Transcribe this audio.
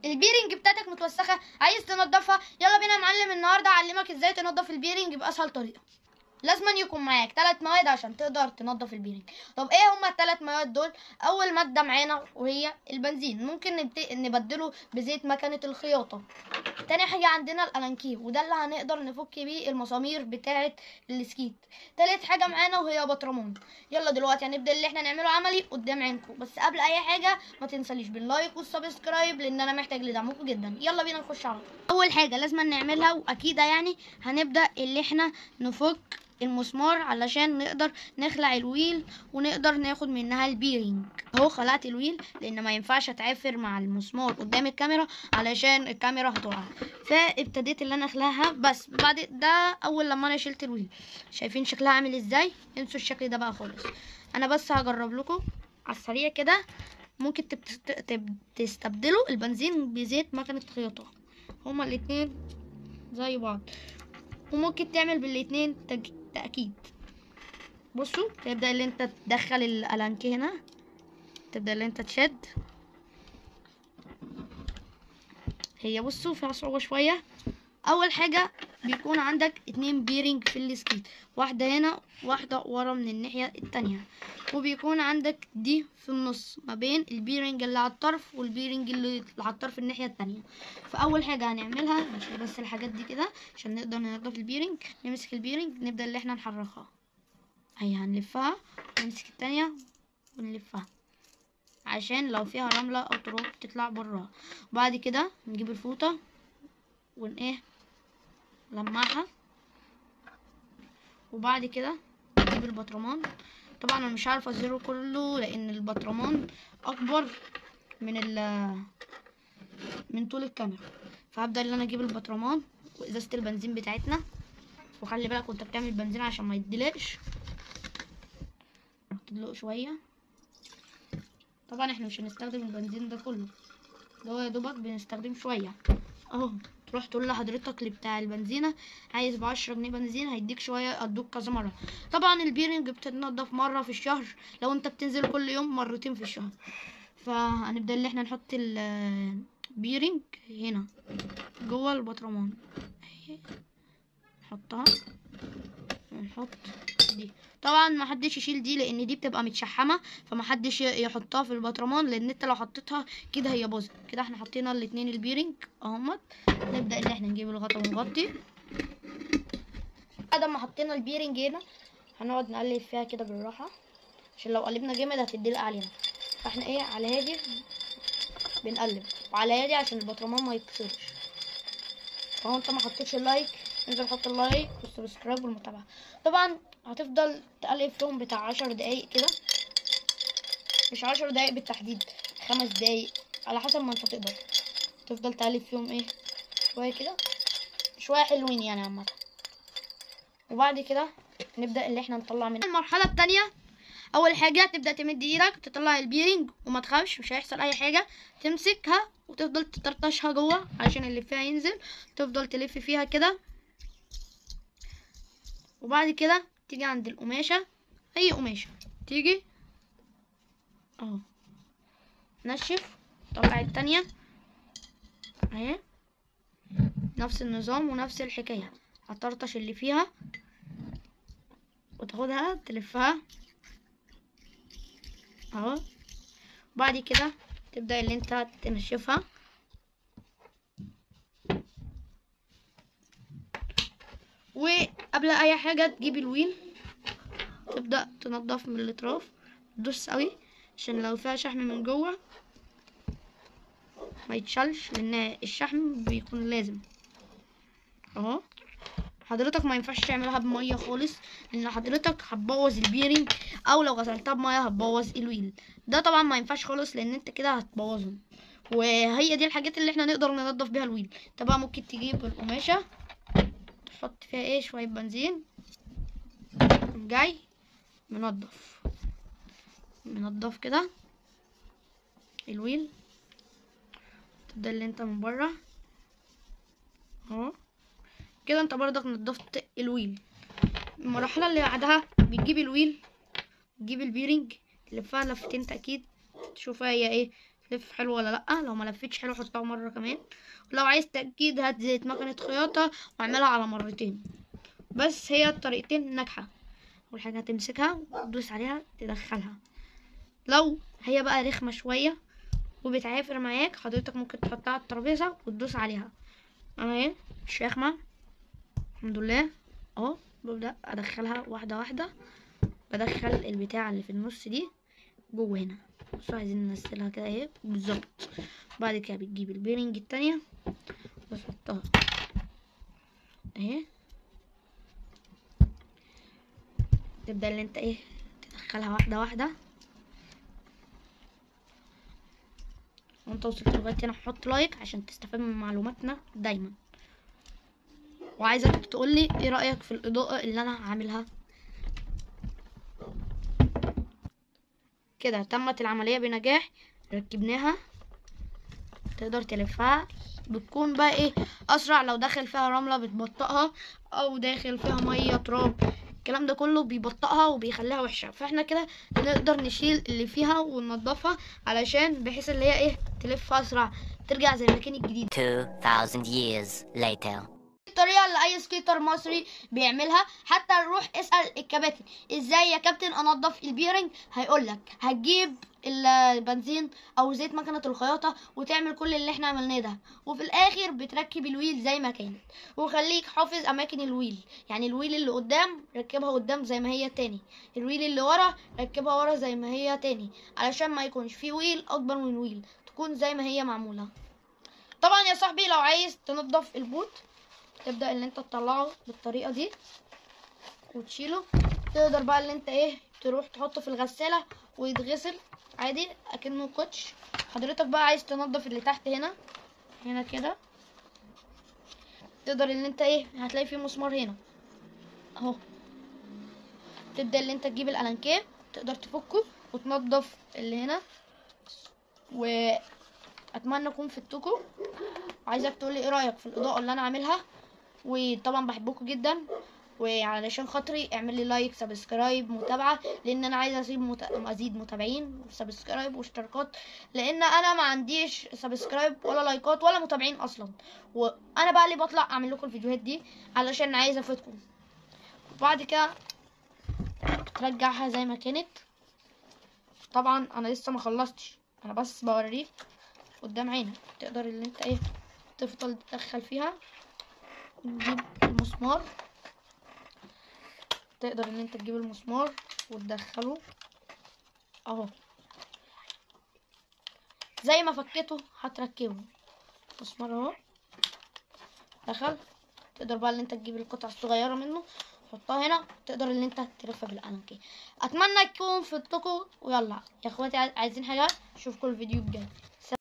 البيرنج بتاعتك متوسخه عايز تنضفها، يلا بينا يا معلم. النهارده اعلمك ازاي تنضف البيرنج باسهل طريقه. لازم يكون معاك 3 مواد عشان تقدر تنضف البيرنج. طب ايه هما ال3 مواد دول؟ اول ماده معانا وهي البنزين، ممكن نبدله بزيت مكنه الخياطه. تاني حاجه عندنا الالانكيه، وده اللي هنقدر نفك بيه المسامير بتاعه السكيت. تالت حاجه معانا وهي بطرمان. يلا دلوقتي هنبدا اللي احنا نعمله عملي قدام عينكم، بس قبل اي حاجه ما تنساليش باللايك والسبسكرايب لان انا محتاج لدعمكم جدا. يلا بينا نخش على طول. اول حاجه لازم نعملها واكيد يعني هنبدا اللي احنا نفك المسمار علشان نقدر نخلع الويل ونقدر ناخد منها البيرنج. اهو خلعت الويل لان ما ينفعش اتعافر مع المسمار قدام الكاميرا علشان الكاميرا هتقع، فابتديت اللي انا اخلعها. بس بعد ده اول لما انا شلت الويل شايفين شكلها عامل ازاي؟ انسوا الشكل ده بقى خالص. انا بس هجرب لكم على السريع كده. ممكن تستبدلوا البنزين بزيت مكنه خياطه، هما الاتنين زي بعض، وممكن تعمل بالاتنين تأكيد. بصوا تبدأ اللي انت تدخل الالانكي هنا، تبدأ اللي انت تشد. هي بصوا فيها صعوبة شوية. اول حاجة بيكون عندك 2 بيرنج في السكيت، واحدة هنا واحدة ورا من الناحية التانية، وبيكون عندك دي في النص ما بين البيرنج اللي على الطرف والبيرنج اللي على الطرف الناحية التانية. فاول حاجة هنعملها نشيل بس الحاجات دي كده عشان نقدر ننضف البيرنج. نمسك البيرنج نبدأ اللي احنا نحركها، اهي هنلفها ونمسك التانية ونلفها عشان لو فيها رملة او تراب تطلع براها. وبعد كده نجيب الفوطة نلمعها، وبعد كده نجيب البطرمان. طبعا انا مش عارفه ازيره كله لان البطرمان اكبر من طول الكاميرا، فهبدا ان انا اجيب البطرمان وازازه البنزين بتاعتنا. وخلي بالك وانت بتعمل البنزين عشان ما يدلقش، تدلق شويه. طبعا احنا مش هنستخدم البنزين ده كله، ده هو يا دوبك بنستخدم شويه اهو. تروح تقول لحضرتك اللي بتاع البنزينه عايز ب10 جنيه بنزين، هيديك شويه ادوك كذا مره. طبعا البيرنج بتتنضف مره في الشهر لو انت بتنزل كل يوم، مرتين في الشهر. فهنبدا اللي احنا نحط البيرنج هنا جوه البطرمان، نحطها ونحط دي. طبعا ما حدش يشيل دي لان دي بتبقى متشحمه، فما حدش يحطها في البطرمان لان انت لو حطيتها كده هي باظت. كده احنا حطينا الاتنين البيرنج اهمت. نبدا ان احنا نجيب الغطا ونغطي. بعد ما حطينا البيرنج هنا هنقعد نقلب فيها كده بالراحه عشان لو قلبنا جامد هتدلق علينا. فاحنا ايه على هادي بنقلب، وعلى هادي عشان البطرمان ما يتكسرش. فهو انت ما حطيتش اللايك انزل حط اللايك والسبسكرايب والمتابعه. طبعا هتفضل تقلب فيهم بتاع 10 دقايق كده، مش 10 دقايق بالتحديد، 5 دقايق على حسب ما انت تقدر. تفضل تقلب فيهم ايه شويه كده، شويه حلوين يعني عامه. وبعد كده نبدا اللي احنا نطلع منها. المرحله الثانيه اول حاجه تبدا تمد ايدك تطلع البيرنج وما تخافش مش هيحصل اي حاجه. تمسكها وتفضل تطرطشها جوه عشان اللي فيها ينزل. تفضل تلف فيها كده، وبعد كده تيجي عند القماشه، اي قماشه تيجي اهو نشف. طلع التانية اهي نفس النظام ونفس الحكايه. هتطرطش اللي فيها وتاخدها تلفها اهو. بعد كده تبدأ اللي انت تنشفها، وقبل اي حاجة تجيب الويل تبدأ تنضف من الاطراف، تدوس قوي عشان لو فيها شحم من جوه ما يتشالش لان الشحم بيكون لازم اهو. حضرتك ما ينفعش تعملها بميه خالص لان حضرتك هتبوظ البيرنج، او لو غسلتها بميه هتبوظ الويل. ده طبعا ما ينفعش خالص لان انت كده هتبوظهم. وهي دي الحاجات اللي احنا نقدر ننضف بيها الويل. طبعا ممكن تجيب القماشه تحط فيها ايه شويه بنزين، جاي منضف كده الويل. تبدا اللي انت من بره اهو كده انت برضك نضفت الويل. المرحله اللي بعدها بتجيب الويل، تجيب البيرنج تلفها لفتين تاكيد تشوفها هي ايه تلف حلو ولا لا. لو ما لفتش حلو حطها مره كمان. ولو عايز تاكيد هات زيت مكنه خياطه واعملها على مرتين. بس هي الطريقتين ناجحه. اول حاجه هتمسكها وتدوس عليها تدخلها. لو هي بقى رخمه شويه وبتعافر معاك حضرتك ممكن تحطها على الترابيزه وتدوس عليها. انا اهي مش رخمه الحمد لله اهو. ببدأ ادخلها واحدة واحدة. بدخل البتاعة اللي في النص دي جوه هنا. بصوا عايزين ننزلها كده اهي بالظبط. بعد كده بتجيب البيرنج التانية وتحطها اهي. تبدأ اللي انت ايه تدخلها واحدة واحدة. وانت وصلت لغاية هنا حط لايك عشان تستفاد من معلوماتنا دايما. وعايزك تقولي ايه رأيك في الإضاءة اللي انا عاملها. كده تمت العملية بنجاح. ركبناها تقدر تلفها. بتكون بقى ايه اسرع. لو داخل فيها رملة بتبطئها او داخل فيها مية تراب الكلام ده كله بيبطئها وبيخليها وحشة. فاحنا كده نقدر نشيل اللي فيها وننضفها علشان بحيث اللي هي ايه تلف اسرع ترجع زي ما كانت جديدة. 2000 years later. الطريقة اللي اي سكيتر مصري بيعملها. حتى نروح اسأل الكباتن ازاي يا كابتن انضف البيرنج هيقولك هتجيب البنزين او زيت مكنة الخياطة وتعمل كل اللي احنا عملناه ده. وفي الاخر بتركب الويل زي ما كانت. وخليك حافظ اماكن الويل. يعني الويل اللي قدام ركبها قدام زي ما هي تاني. الويل اللي ورا ركبها ورا زي ما هي تاني علشان ما يكونش في ويل اكبر من ويل تكون زي ما هي معمولة. طبعا يا صاحبي لو عايز تنضف البوت تبدأ اللي انت تطلعه بالطريقة دي وتشيله. تقدر بقى اللي انت ايه تروح تحطه في الغسالة ويتغسل عادي اكنه كوتش. حضرتك بقى عايز تنضف اللي تحت هنا هنا كده. تقدر اللي انت ايه هتلاقي فيه مسمار هنا اهو. تبدأ اللي انت تجيب الألانكيه تقدر تفكه وتنضف اللي هنا. واتمنى اكون فدتكم. عايزك تقولي ايه رأيك في الإضاءة اللي انا عاملها. وطبعا بحبكم جدا. وعلشان خاطري اعمل لي لايك سبسكرايب متابعه لان انا عايزه ازيد متابعين وسبسكرايب واشتراكات. لان انا ما عنديش سبسكرايب ولا لايكات ولا متابعين اصلا. وانا بقى اللي بطلع اعمل لكم الفيديوهات دي علشان عايزه افيدكم. وبعد كده ترجعها زي ما كانت. طبعا انا لسه ما خلصتش انا بس بوريك قدام عينك. تقدر اللي انت ايه تفضل تدخل فيها. نجيب المسمار. تقدر ان انت تجيب المسمار وتدخله اهو زي ما فكيته هتركبه. مسمار اهو دخل. تقدر بقى ان انت تجيب القطعة الصغيرة منه تحطها هنا. تقدر ان انت تلفها بالألانكيه. اتمنى يكون فدتكم. ويلا يا اخواتي عايزين حاجة اشوفكم الفيديو الجاي.